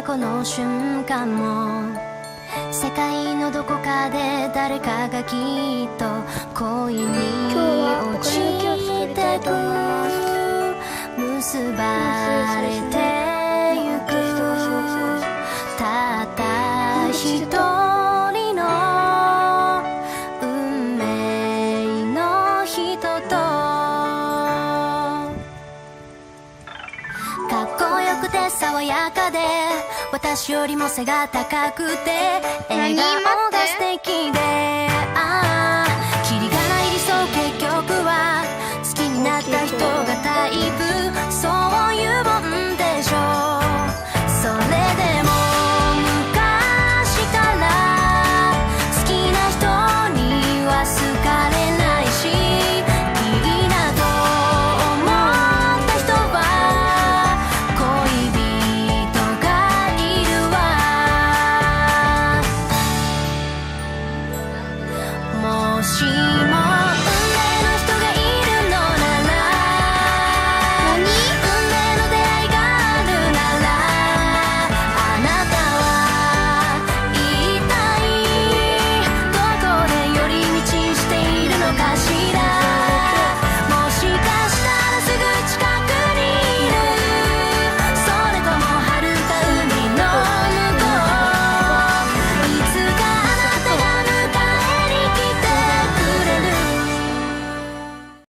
この瞬間も世界のどこかで誰かがきっと恋に落ちてく、結ばれてゆく、たった一人の運命の人と。かっこよくて爽やかで私よりも背が高くて笑顔が素敵で、キリがない理想、結局は好きになった人がタイプ、そういうもんでしょう。